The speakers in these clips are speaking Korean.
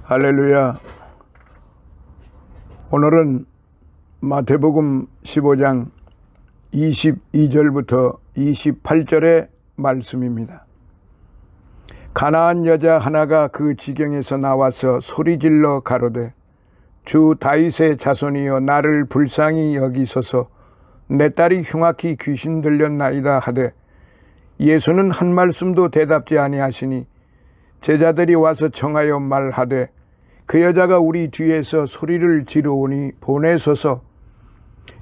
할렐루야. 오늘은 마태복음 15장 22절부터 28절의 말씀입니다. 가나안 여자 하나가 그 지경에서 나와서 소리질러 가로되 주 다윗의 자손이여 나를 불쌍히 여기소서 내 딸이 흉악히 귀신 들렸나이다 하되 예수는 한 말씀도 대답지 아니하시니 제자들이 와서 청하여 말하되 그 여자가 우리 뒤에서 소리를 지르오니 보내소서.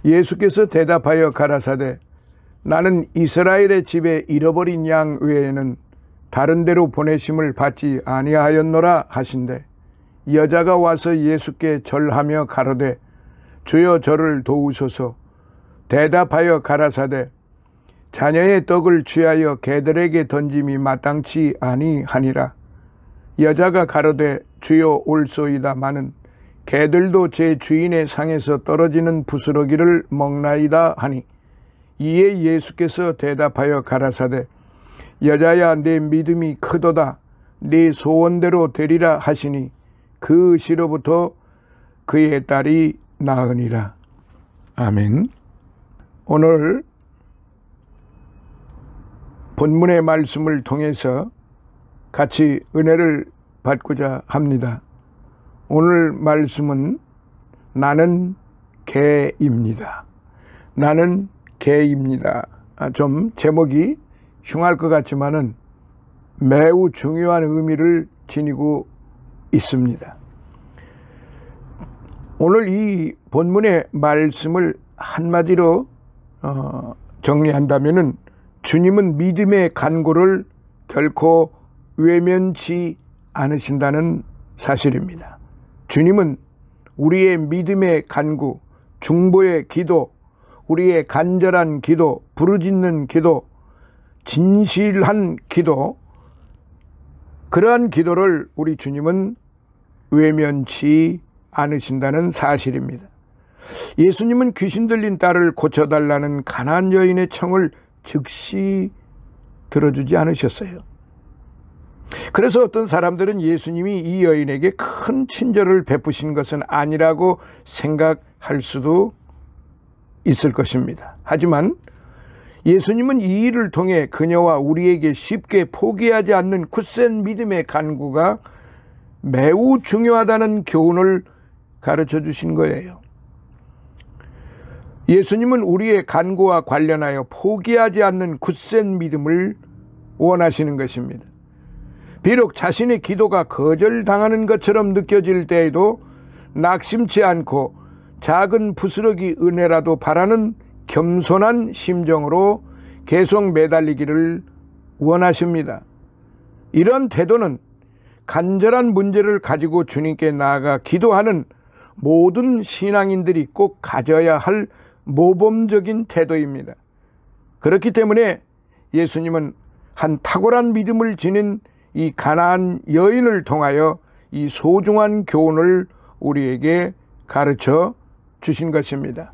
예수께서 대답하여 가라사대 나는 이스라엘의 집에 잃어버린 양 외에는 다른 데로 보내심을 받지 아니하였노라 하신대 여자가 와서 예수께 절하며 가로되 주여 저를 도우소서. 대답하여 가라사대 자녀의 떡을 취하여 개들에게 던짐이 마땅치 아니하니라. 여자가 가로되 주여 올소이다마는 개들도 제 주인의 상에서 떨어지는 부스러기를 먹나이다 하니 이에 예수께서 대답하여 가라사대 여자야 내 믿음이 크도다 네 소원대로 되리라 하시니 그 시로부터 그의 딸이 나으니라. 아멘. 오늘 본문의 말씀을 통해서 같이 은혜를 받고자 합니다. 오늘 말씀은 나는 개입니다. 나는 개입니다. 좀 제목이 흉할 것 같지만은 매우 중요한 의미를 지니고 있습니다. 오늘 이 본문의 말씀을 한마디로 정리한다면은 주님은 믿음의 간구를 결코 외면치 않으신다는 사실입니다. 주님은 우리의 믿음의 간구, 중보의 기도, 우리의 간절한 기도, 부르짖는 기도, 진실한 기도, 그러한 기도를 우리 주님은 외면치 않으신다는 사실입니다. 예수님은 귀신 들린 딸을 고쳐달라는 가난안 여인의 청을 즉시 들어주지 않으셨어요. 그래서 어떤 사람들은 예수님이 이 여인에게 큰 친절을 베푸신 것은 아니라고 생각할 수도 있을 것입니다. 하지만 예수님은 이 일을 통해 그녀와 우리에게 쉽게 포기하지 않는 굳센 믿음의 간구가 매우 중요하다는 교훈을 가르쳐 주신 거예요. 예수님은 우리의 간구와 관련하여 포기하지 않는 굳센 믿음을 원하시는 것입니다. 비록 자신의 기도가 거절당하는 것처럼 느껴질 때에도 낙심치 않고 작은 부스러기 은혜라도 바라는 겸손한 심정으로 계속 매달리기를 원하십니다. 이런 태도는 간절한 문제를 가지고 주님께 나아가 기도하는 모든 신앙인들이 꼭 가져야 할 모범적인 태도입니다. 그렇기 때문에 예수님은 한 탁월한 믿음을 지닌 이 가나안 여인을 통하여 이 소중한 교훈을 우리에게 가르쳐 주신 것입니다.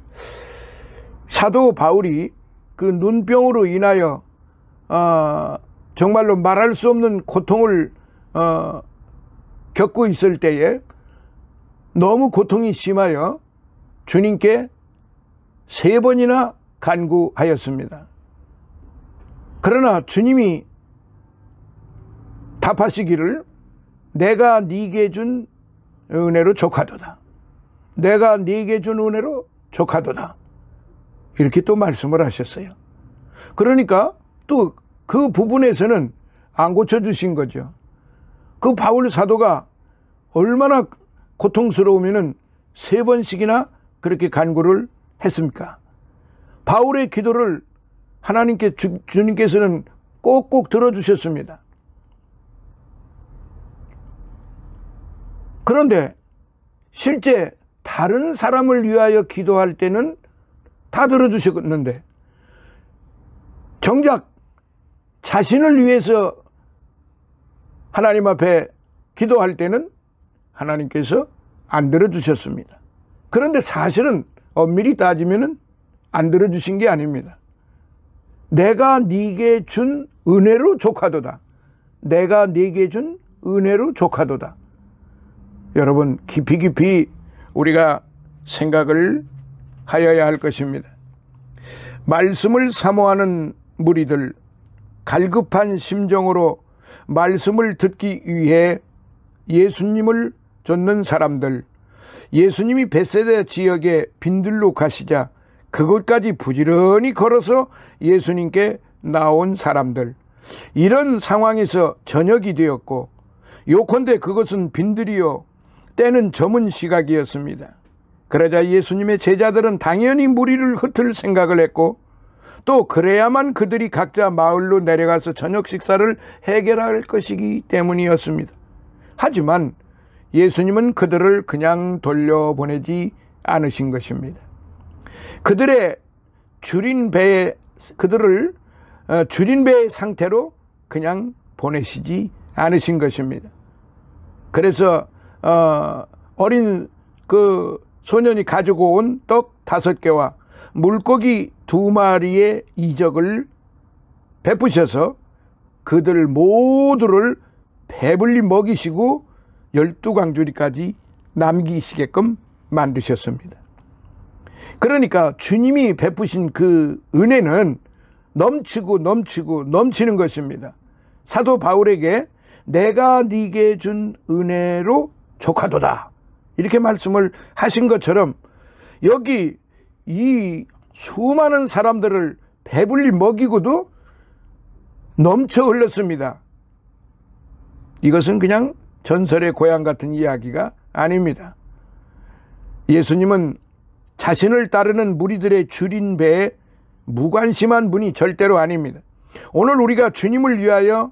사도 바울이 그 눈병으로 인하여 정말로 말할 수 없는 고통을 겪고 있을 때에 너무 고통이 심하여 주님께 3번이나 간구하였습니다. 그러나 주님이 답하시기를 내가 네게 준 은혜로 족하도다. 내가 네게 준 은혜로 족하도다. 이렇게 또 말씀을 하셨어요. 그러니까 또 그 부분에서는 안 고쳐주신 거죠. 그 바울 사도가 얼마나 고통스러우면은 3번씩이나 그렇게 간구를 했습니까? 바울의 기도를 하나님께 주님께서는 꼭꼭 들어주셨습니다. 그런데 실제 다른 사람을 위하여 기도할 때는 다 들어주셨는데 정작 자신을 위해서 하나님 앞에 기도할 때는 하나님께서 안 들어주셨습니다. 그런데 사실은 엄밀히 따지면 안 들어주신 게 아닙니다. 내가 네게 준 은혜로 족하도다. 내가 네게 준 은혜로 족하도다. 여러분 깊이 우리가 생각을 하여야 할 것입니다. 말씀을 사모하는 무리들, 갈급한 심정으로 말씀을 듣기 위해 예수님을 쫓는 사람들, 예수님이 벳세다 지역에 빈들로 가시자 그곳까지 부지런히 걸어서 예수님께 나온 사람들, 이런 상황에서 저녁이 되었고 요컨대 그것은 빈들이요 때는 저문 시각이었습니다. 그러자 예수님의 제자들은 당연히 무리를 흩을 생각을 했고 또 그래야만 그들이 각자 마을로 내려가서 저녁 식사를 해결할 것이기 때문이었습니다. 하지만 예수님은 그들을 그냥 돌려보내지 않으신 것입니다. 그들을 줄인 배의 상태로 그냥 보내시지 않으신 것입니다. 그래서 어린 그 소년이 가지고 온 떡 5개와 물고기 2마리의 이적을 베푸셔서 그들 모두를 배불리 먹이시고 12광주리까지 남기시게끔 만드셨습니다. 그러니까 주님이 베푸신 그 은혜는 넘치고 넘치는 것입니다. 사도 바울에게 내가 네게 준 은혜로 족하도다 이렇게 말씀을 하신 것처럼 여기 이 수많은 사람들을 배불리 먹이고도 넘쳐 흘렀습니다. 이것은 그냥 전설의 고향 같은 이야기가 아닙니다. 예수님은 자신을 따르는 무리들의 줄인 배에 무관심한 분이 절대로 아닙니다. 오늘 우리가 주님을 위하여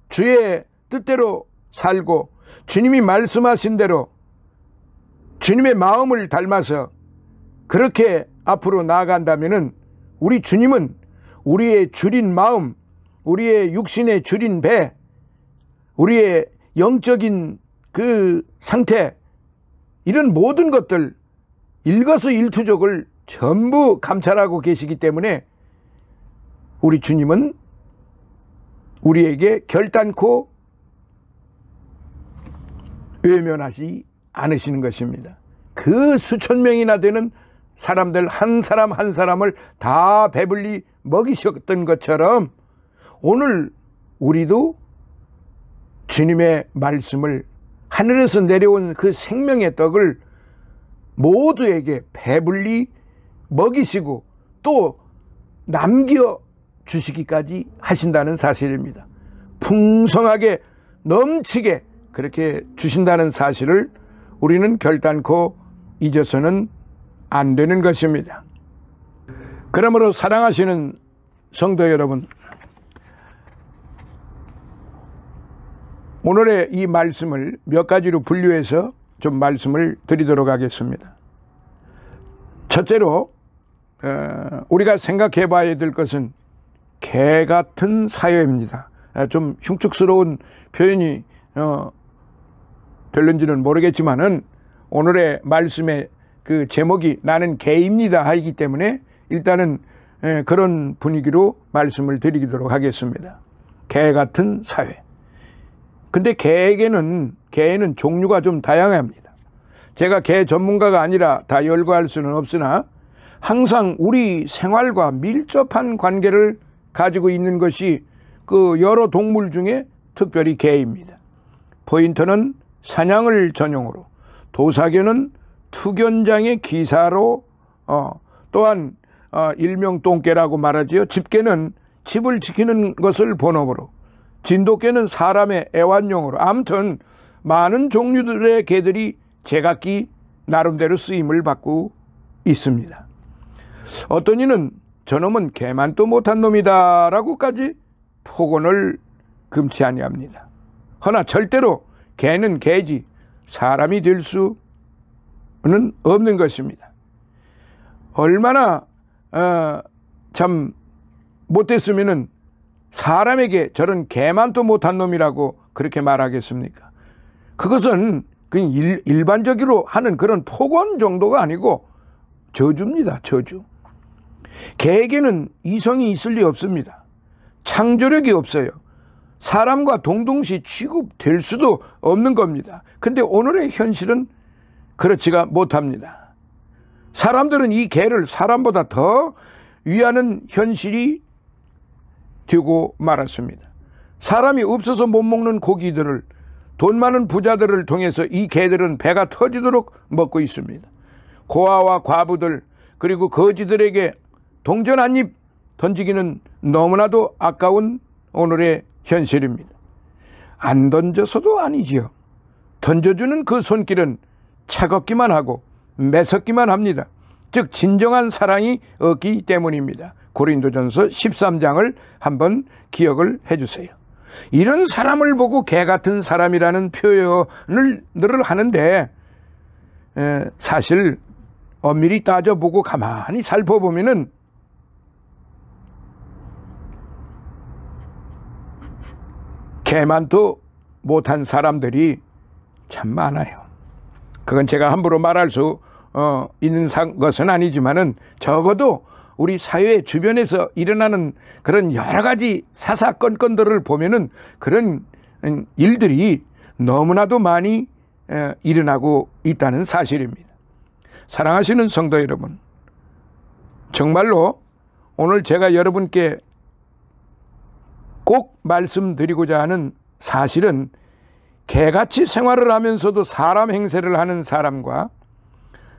주의 뜻대로 살고 주님이 말씀하신 대로 주님의 마음을 닮아서 그렇게 앞으로 나아간다면은 우리 주님은 우리의 줄인 마음, 우리의 육신의 줄인 배, 우리의 영적인 그 상태, 이런 모든 것들 일거수일투족을 전부 감찰하고 계시기 때문에 우리 주님은 우리에게 결단코 외면하지 않으시는 것입니다. 그 수천 명이나 되는 사람들 한 사람 한 사람을 다 배불리 먹이셨던 것처럼 오늘 우리도 주님의 말씀을, 하늘에서 내려온 그 생명의 떡을 모두에게 배불리 먹이시고 또 남겨주시기까지 하신다는 사실입니다. 풍성하게 넘치게 그렇게 주신다는 사실을 우리는 결단코 잊어서는 안 되는 것입니다. 그러므로 사랑하시는 성도 여러분, 오늘의 이 말씀을 몇 가지로 분류해서 좀 말씀을 드리도록 하겠습니다. 첫째로 우리가 생각해 봐야 될 것은 개 같은 사회입니다. 좀 흉측스러운 표현이 될는지는 모르겠지만은 오늘의 말씀의 그 제목이 나는 개입니다 하기 때문에 일단은 그런 분위기로 말씀을 드리도록 하겠습니다. 개 같은 사회. 근데 개에는 종류가 좀 다양합니다. 제가 개 전문가가 아니라 다 열거할 수는 없으나 항상 우리 생활과 밀접한 관계를 가지고 있는 것이 그 여러 동물 중에 특별히 개입니다. 포인트는 사냥을 전용으로, 도사견은 투견장의 기사로, 또한 일명 똥개라고 말하지요. 집개는 집을 지키는 것을 본업으로, 진돗개는 사람의 애완용으로, 아무튼 많은 종류들의 개들이 제각기 나름대로 쓰임을 받고 있습니다. 어떤 이는 저놈은 개만도 못한 놈이다 라고까지 폭언을 금치 아니합니다. 허나 절대로 개는 개지 사람이 될 수는 없는 것입니다. 얼마나 참 못됐으면은 사람에게 저런 개만도 못한 놈이라고 그렇게 말하겠습니까? 그것은 그냥 일반적으로 하는 그런 폭언 정도가 아니고 저주입니다. 저주. 개에게는 이성이 있을 리 없습니다. 창조력이 없어요. 사람과 동등시 취급될 수도 없는 겁니다. 근데 오늘의 현실은 그렇지가 못합니다. 사람들은 이 개를 사람보다 더 위하는 현실이 되고 말았습니다. 사람이 없어서 못 먹는 고기들을 돈 많은 부자들을 통해서 이 개들은 배가 터지도록 먹고 있습니다. 고아와 과부들 그리고 거지들에게 동전 한 입 던지기는 너무나도 아까운 오늘의 현실입니다. 안 던져서도 아니지요. 던져주는 그 손길은 차갑기만 하고 매섭기만 합니다. 즉 진정한 사랑이 없기 때문입니다. 고린도전서 13장을 한번 기억을 해주세요. 이런 사람을 보고 개 같은 사람이라는 표현을 늘 하는데 사실 엄밀히 따져보고 가만히 살펴보면은 개만도 못한 사람들이 참 많아요. 그건 제가 함부로 말할 수 있는 것은 아니지만은 적어도 우리 사회 주변에서 일어나는 그런 여러 가지 사사건건들을 보면은 그런 일들이 너무나도 많이 일어나고 있다는 사실입니다. 사랑하시는 성도 여러분, 정말로 오늘 제가 여러분께 꼭 말씀드리고자 하는 사실은 개같이 생활을 하면서도 사람 행세를 하는 사람과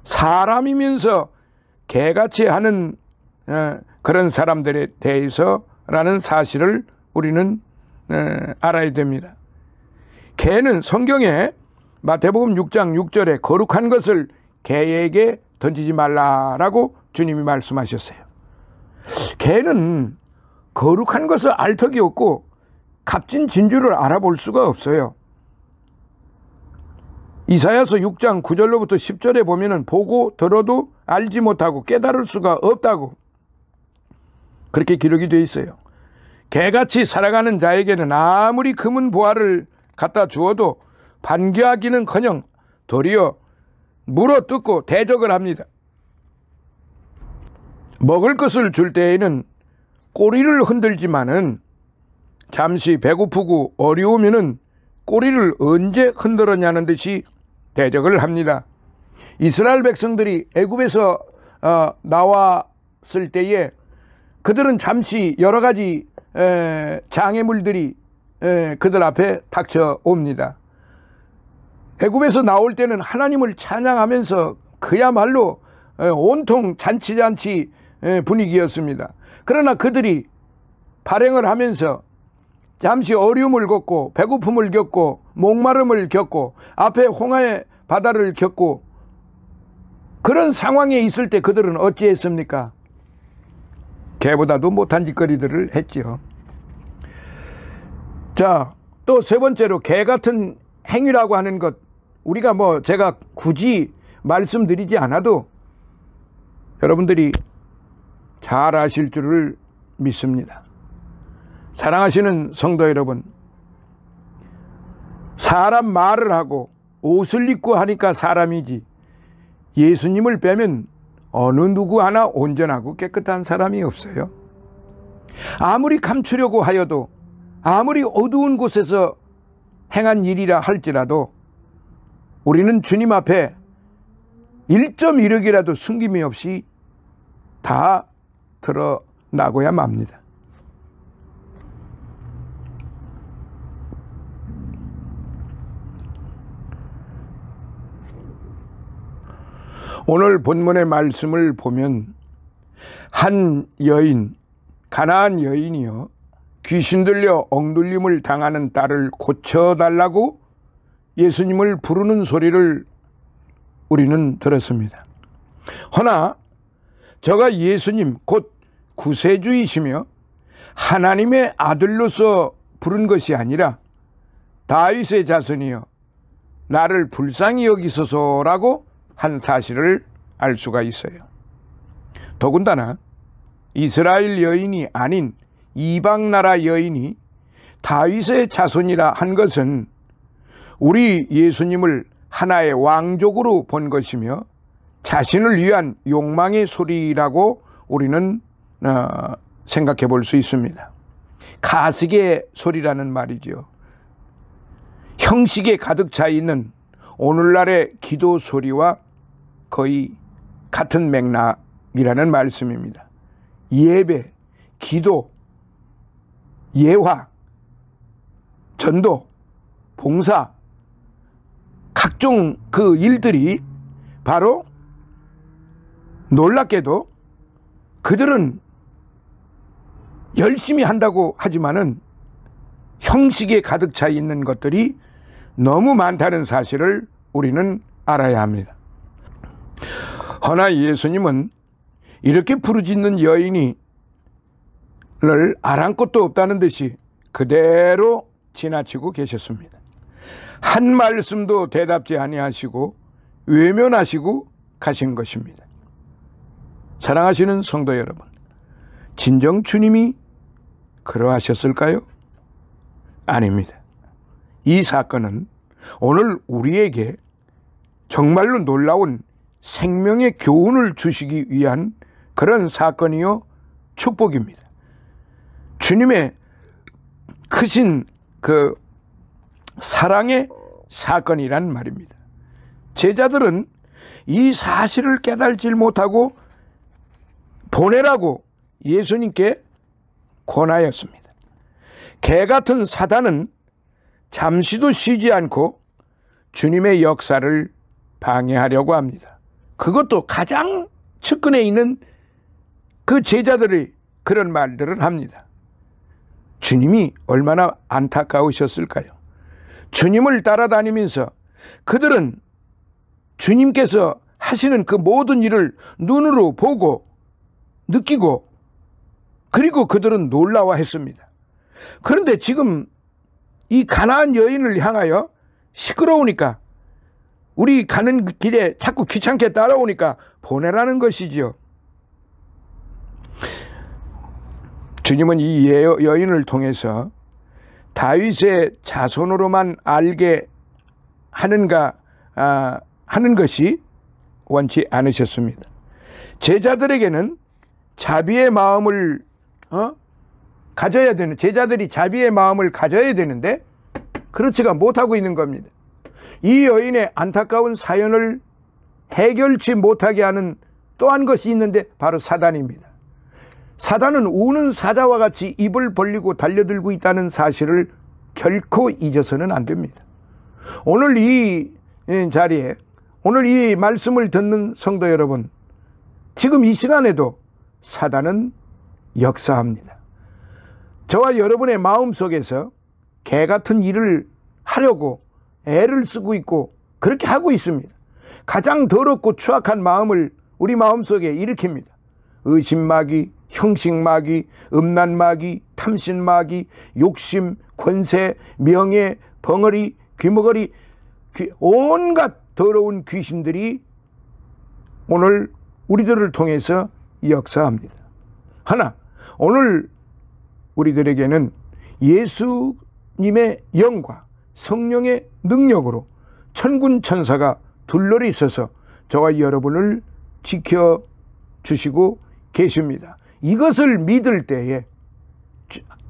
사람이면서 개같이 하는 그런 사람들에 대해서라는 사실을 우리는 알아야 됩니다. 개는 성경에 마태복음 6장 6절에 거룩한 것을 개에게 던지지 말라라고 주님이 말씀하셨어요. 개는 거룩한 것을 알 턱이 없고 값진 진주를 알아볼 수가 없어요. 이사야서 6장 9절로부터 10절에 보면은 보고 들어도 알지 못하고 깨달을 수가 없다고 그렇게 기록이 되어 있어요. 개같이 살아가는 자에게는 아무리 금은 보화를 갖다 주어도 반겨하기는커녕 도리어 물어뜯고 대적을 합니다. 먹을 것을 줄 때에는 꼬리를 흔들지만은 잠시 배고프고 어려우면은 꼬리를 언제 흔들었냐는 듯이 대적을 합니다. 이스라엘 백성들이 애굽에서 나왔을 때에 그들은 잠시 여러 가지 장애물들이 그들 앞에 닥쳐옵니다. 애굽에서 나올 때는 하나님을 찬양하면서 그야말로 온통 잔치 분위기였습니다. 그러나 그들이 발행을 하면서 잠시 어려움을 겪고 배고픔을 겪고 목마름을 겪고 앞에 홍해의 바다를 겪고 그런 상황에 있을 때 그들은 어찌했습니까? 개보다도 못한 짓거리들을 했죠. 자, 또 세 번째로 개 같은 행위라고 하는 것, 우리가 제가 굳이 말씀드리지 않아도 여러분들이 잘 아실 줄을 믿습니다. 사랑하시는 성도 여러분, 사람 말을 하고 옷을 입고 하니까 사람이지 예수님을 빼면 어느 누구 하나 온전하고 깨끗한 사람이 없어요. 아무리 감추려고 하여도 아무리 어두운 곳에서 행한 일이라 할지라도 우리는 주님 앞에 1.1억이라도 숨김이 없이 다 드러나고야 맙니다. 오늘 본문의 말씀을 보면 한 여인, 가나안 여인이요, 귀신 들려 억눌림을 당하는 딸을 고쳐달라고 예수님을 부르는 소리를 우리는 들었습니다. 허나 저가 예수님 곧 구세주이시며 하나님의 아들로서 부른 것이 아니라 다윗의 자손이여 나를 불쌍히 여기소서라고 한 사실을 알 수가 있어요. 더군다나 이스라엘 여인이 아닌 이방 나라 여인이 다윗의 자손이라 한 것은 우리 예수님을 하나의 왕족으로 본 것이며 자신을 위한 욕망의 소리라고 우리는 생각해 볼 수 있습니다. 가식의 소리라는 말이죠. 형식에 가득 차 있는 오늘날의 기도 소리와 거의 같은 맥락이라는 말씀입니다. 예배, 기도, 예화, 전도, 봉사, 각종 그 일들이 바로 놀랍게도 그들은 열심히 한다고 하지만은 형식에 가득 차 있는 것들이 너무 많다는 사실을 우리는 알아야 합니다. 허나 예수님은 이렇게 부르짖는 여인을 아랑곳도 없다는 듯이 그대로 지나치고 계셨습니다. 한 말씀도 대답지 아니하시고 외면하시고 가신 것입니다. 사랑하시는 성도 여러분, 진정 주님이 그러하셨을까요? 아닙니다. 이 사건은 오늘 우리에게 정말로 놀라운 생명의 교훈을 주시기 위한 그런 사건이요 축복입니다. 주님의 크신 그 사랑의 사건이란 말입니다. 제자들은 이 사실을 깨달지 못하고 보내라고 예수님께 권하였습니다. 개 같은 사단은 잠시도 쉬지 않고 주님의 역사를 방해하려고 합니다. 그것도 가장 측근에 있는 그 제자들이 그런 말들을 합니다. 주님이 얼마나 안타까우셨을까요? 주님을 따라다니면서 그들은 주님께서 하시는 그 모든 일을 눈으로 보고 느끼고 그리고 그들은 놀라워했습니다. 그런데 지금 이 가나안 여인을 향하여 시끄러우니까 우리 가는 길에 자꾸 귀찮게 따라오니까 보내라는 것이지요. 주님은 이 여인을 통해서 다윗의 자손으로만 알게 하는 것이 원치 않으셨습니다. 제자들에게는 자비의 마음을 가져야 되는, 제자들이 자비의 마음을 가져야 되는데 그렇지가 못하고 있는 겁니다. 이 여인의 안타까운 사연을 해결치 못하게 하는 또 한 것이 있는데 바로 사단입니다. 사단은 우는 사자와 같이 입을 벌리고 달려들고 있다는 사실을 결코 잊어서는 안 됩니다. 오늘 이 자리에 오늘 이 말씀을 듣는 성도 여러분, 지금 이 시간에도 사단은 역사합니다. 저와 여러분의 마음속에서 개 같은 일을 하려고 애를 쓰고 있고 그렇게 하고 있습니다. 가장 더럽고 추악한 마음을 우리 마음속에 일으킵니다. 의심마귀, 형식마귀, 음란마귀, 탐심마귀, 욕심, 권세, 명예, 벙어리, 귀머거리, 온갖 더러운 귀신들이 오늘 우리들을 통해서 역사합니다. 하나, 오늘 우리들에게는 예수님의 영과 성령의 능력으로 천군 천사가 둘러리 있어서 저와 여러분을 지켜주시고 계십니다. 이것을 믿을 때에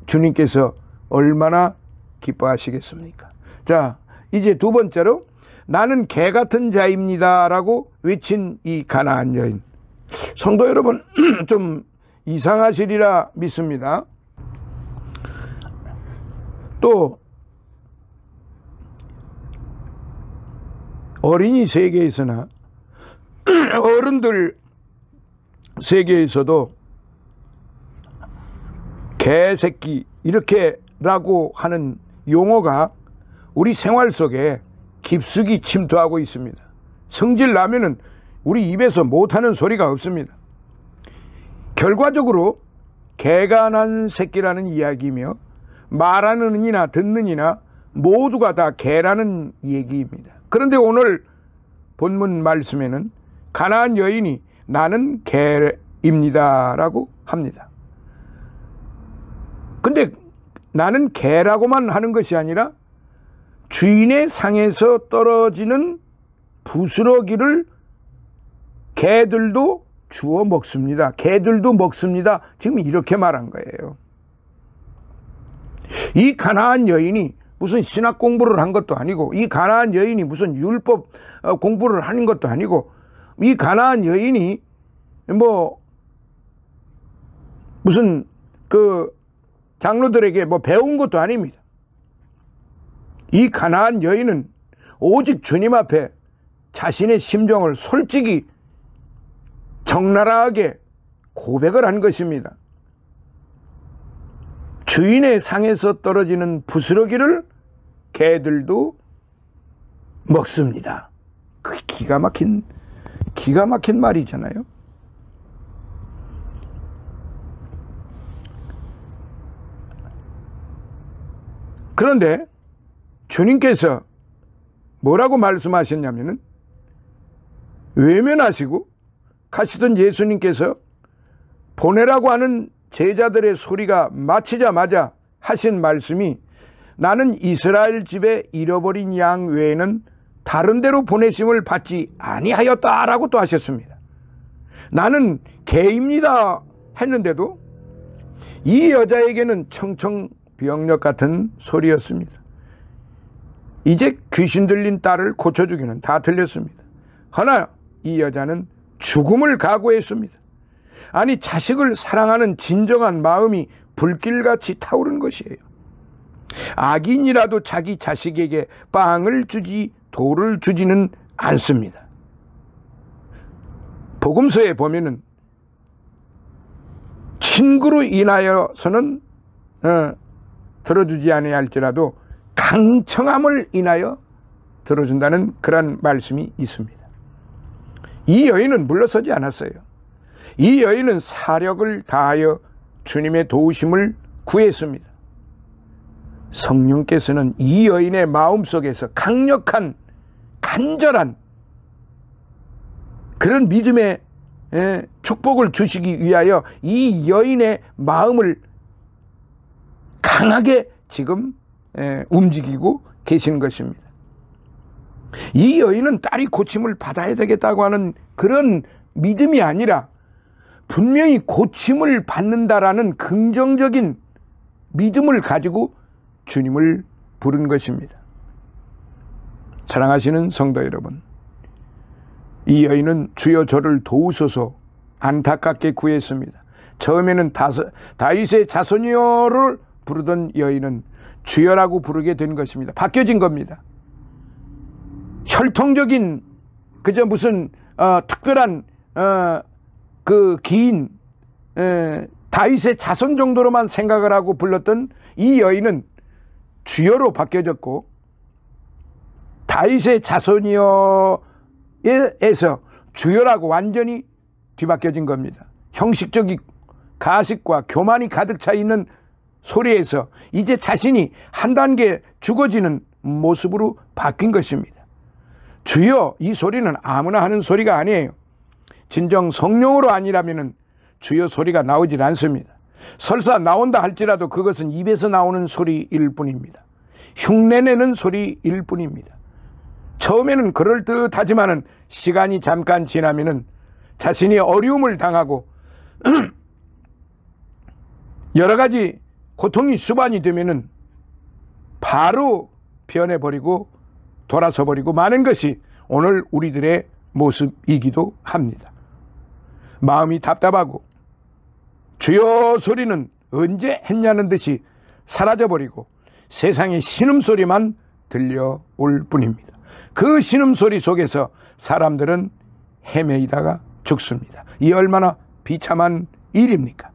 주님께서 얼마나 기뻐하시겠습니까? 자, 이제 두 번째로 나는 개 같은 자입니다 라고 외친 이 가나안 여인, 성도 여러분 좀 이상하시리라 믿습니다. 또 어린이 세계에서나 어른들 세계에서도 개새끼 이렇게라고 하는 용어가 우리 생활 속에 깊숙이 침투하고 있습니다. 성질 나면은 우리 입에서 못하는 소리가 없습니다. 결과적으로 개가 난 새끼라는 이야기이며 말하는 이나 듣는 이나 모두가 다 개라는 얘기입니다. 그런데 오늘 본문 말씀에는 가나안 여인이 나는 개입니다 라고 합니다. 근데 나는 개라고만 하는 것이 아니라 주인의 상에서 떨어지는 부스러기를 개들도 주워 먹습니다. 개들도 먹습니다. 지금 이렇게 말한 거예요. 이 가나안 여인이 무슨 신학 공부를 한 것도 아니고, 이 가나안 여인이 무슨 율법 공부를 하는 것도 아니고, 이 가나안 여인이 뭐 무슨 그 장로들에게 뭐 배운 것도 아닙니다. 이 가나안 여인은 오직 주님 앞에 자신의 심정을 솔직히 적나라하게 고백을 한 것입니다. 주인의 상에서 떨어지는 부스러기를 개들도 먹습니다. 그 기가 막힌 말이잖아요. 그런데 주님께서 뭐라고 말씀하셨냐면은, 외면하시고 가시던 예수님께서 보내라고 하는 제자들의 소리가 마치자마자 하신 말씀이, 나는 이스라엘 집에 잃어버린 양 외에는 다른 데로 보내심을 받지 아니하였다라고 또 하셨습니다. 나는 개입니다 했는데도 이 여자에게는 청청병력 같은 소리였습니다. 이제 귀신 들린 딸을 고쳐주기는 다 틀렸습니다. 허나 이 여자는 죽음을 각오했습니다. 아니, 자식을 사랑하는 진정한 마음이 불길같이 타오른 것이에요. 악인이라도 자기 자식에게 빵을 주지 돌을 주지는 않습니다. 복음서에 보면은 친구로 인하여서는 들어주지 아니할지라도 강청함을 인하여 들어준다는 그런 말씀이 있습니다. 이 여인은 물러서지 않았어요. 이 여인은 사력을 다하여 주님의 도우심을 구했습니다. 성령께서는 이 여인의 마음속에서 강력한 간절한 그런 믿음의 축복을 주시기 위하여 이 여인의 마음을 강하게 지금 움직이고 계시는 것입니다. 이 여인은 딸이 고침을 받아야 되겠다고 하는 그런 믿음이 아니라 분명히 고침을 받는다라는 긍정적인 믿음을 가지고 주님을 부른 것입니다. 사랑하시는 성도 여러분, 이 여인은 주여 저를 도우소서 안타깝게 구했습니다. 처음에는 다윗의 자손이여를 부르던 여인은 주여라고 부르게 된 것입니다. 바뀌어진 겁니다. 혈통적인 그저 무슨 특별한 그 기인 다윗의 자손 정도로만 생각을 하고 불렀던 이 여인은 주여로 바뀌어졌고, 다윗의 자손이여에서 주여라고 완전히 뒤바뀌어진 겁니다. 형식적인 가식과 교만이 가득 차 있는 소리에서 이제 자신이 한 단계 죽어지는 모습으로 바뀐 것입니다. 주여, 이 소리는 아무나 하는 소리가 아니에요. 진정 성령으로 아니라면 주여 소리가 나오질 않습니다. 설사 나온다 할지라도 그것은 입에서 나오는 소리일 뿐입니다. 흉내내는 소리일 뿐입니다. 처음에는 그럴듯하지만은 시간이 잠깐 지나면은 자신이 어려움을 당하고 여러 가지 고통이 수반이 되면은 바로 변해버리고 돌아서버리고 마는 것이 오늘 우리들의 모습이기도 합니다. 마음이 답답하고 주여 소리는 언제 했냐는 듯이 사라져버리고 세상의 신음소리만 들려올 뿐입니다. 그 신음소리 속에서 사람들은 헤매이다가 죽습니다. 이 얼마나 비참한 일입니까?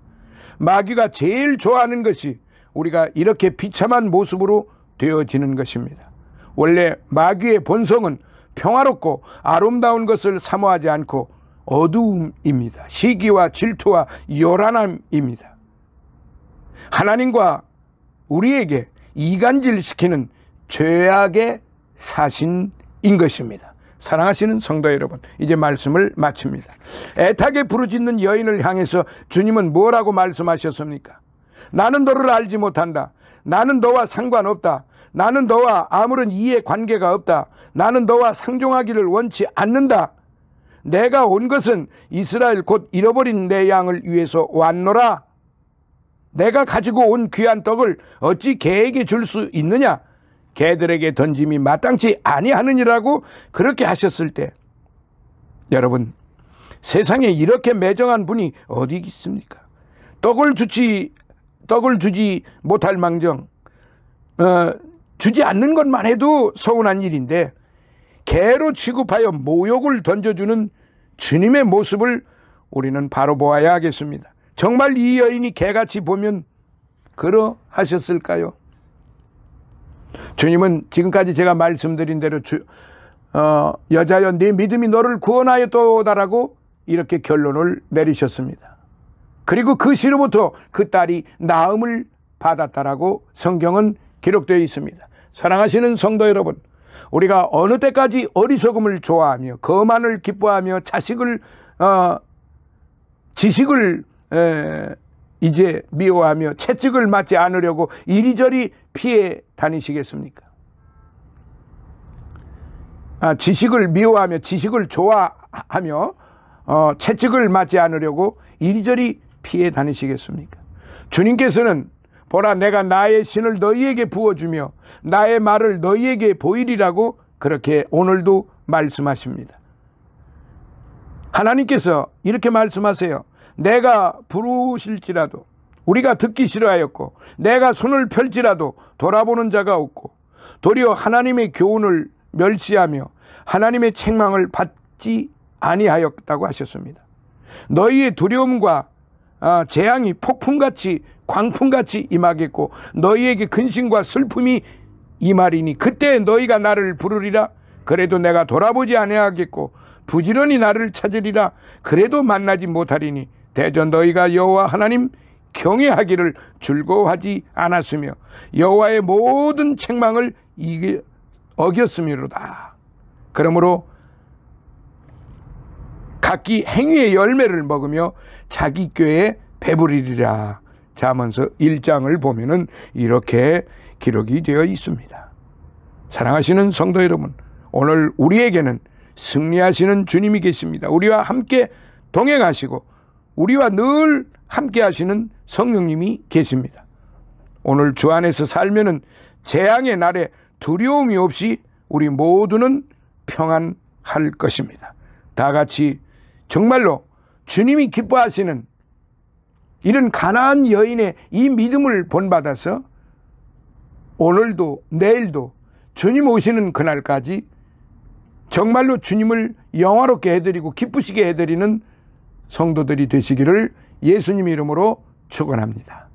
마귀가 제일 좋아하는 것이 우리가 이렇게 비참한 모습으로 되어지는 것입니다. 원래 마귀의 본성은 평화롭고 아름다운 것을 사모하지 않고 어두움입니다. 시기와 질투와 요란함입니다. 하나님과 우리에게 이간질시키는 죄악의 사신인 것입니다. 사랑하시는 성도 여러분, 이제 말씀을 마칩니다. 애타게 부르짖는 여인을 향해서 주님은 뭐라고 말씀하셨습니까? 나는 너를 알지 못한다. 나는 너와 상관없다. 나는 너와 아무런 이해관계가 없다. 나는 너와 상종하기를 원치 않는다. 내가 온 것은 이스라엘 곧 잃어버린 내 양을 위해서 왔노라. 내가 가지고 온 귀한 떡을 어찌 개에게 줄 수 있느냐? 개들에게 던짐이 마땅치 아니하느니라고 그렇게 하셨을 때, 여러분, 세상에 이렇게 매정한 분이 어디 있습니까? 떡을 주지 못할 망정, 주지 않는 것만 해도 서운한 일인데 개로 취급하여 모욕을 던져주는 주님의 모습을 우리는 바로 보아야 하겠습니다. 정말 이 여인이 개같이 보면 그러하셨을까요? 주님은 지금까지 제가 말씀드린 대로 여자여 네 믿음이 너를 구원하였도다라고 이렇게 결론을 내리셨습니다. 그리고 그 시로부터 그 딸이 나음을 받았다라고 성경은 기록되어 있습니다. 사랑하시는 성도 여러분, 우리가 어느 때까지 어리석음을 좋아하며 거만을 기뻐하며 지식을 이제 미워하며 채찍을 맞지 않으려고 이리저리 피해 다니시겠습니까? 지식을 미워하며 지식을 좋아하며 채찍을 맞지 않으려고 이리저리 피해 다니시겠습니까? 주님께서는 보라, 내가 나의 신을 너희에게 부어주며 나의 말을 너희에게 보이리라고 그렇게 오늘도 말씀하십니다. 하나님께서 이렇게 말씀하세요. 내가 부르실지라도 우리가 듣기 싫어하였고 내가 손을 펼지라도 돌아보는 자가 없고 도리어 하나님의 교훈을 멸시하며 하나님의 책망을 받지 아니하였다고 하셨습니다. 너희의 두려움과 재앙이 폭풍같이 광풍같이 임하겠고 너희에게 근심과 슬픔이 임하리니 그때 너희가 나를 부르리라. 그래도 내가 돌아보지 아니하겠고 부지런히 나를 찾으리라. 그래도 만나지 못하리니 대전 너희가 여호와 하나님 경외하기를 즐거워하지 않았으며 여호와의 모든 책망을 어겼음이로다. 그러므로 각기 행위의 열매를 먹으며 자기 꾀에 배부리리라. 잠언서 1장을 보면은 이렇게 기록이 되어 있습니다. 사랑하시는 성도 여러분, 오늘 우리에게는 승리하시는 주님이 계십니다. 우리와 함께 동행하시고 우리와 늘 함께 하시는 성령님이 계십니다. 오늘 주 안에서 살면은 재앙의 날에 두려움이 없이 우리 모두는 평안할 것입니다. 다 같이 정말로 주님이 기뻐하시는 이런 가나안 여인의 이 믿음을 본받아서 오늘도 내일도 주님 오시는 그날까지 정말로 주님을 영화롭게 해드리고 기쁘시게 해드리는 성도들이 되시기를 예수님 이름으로 축원합니다.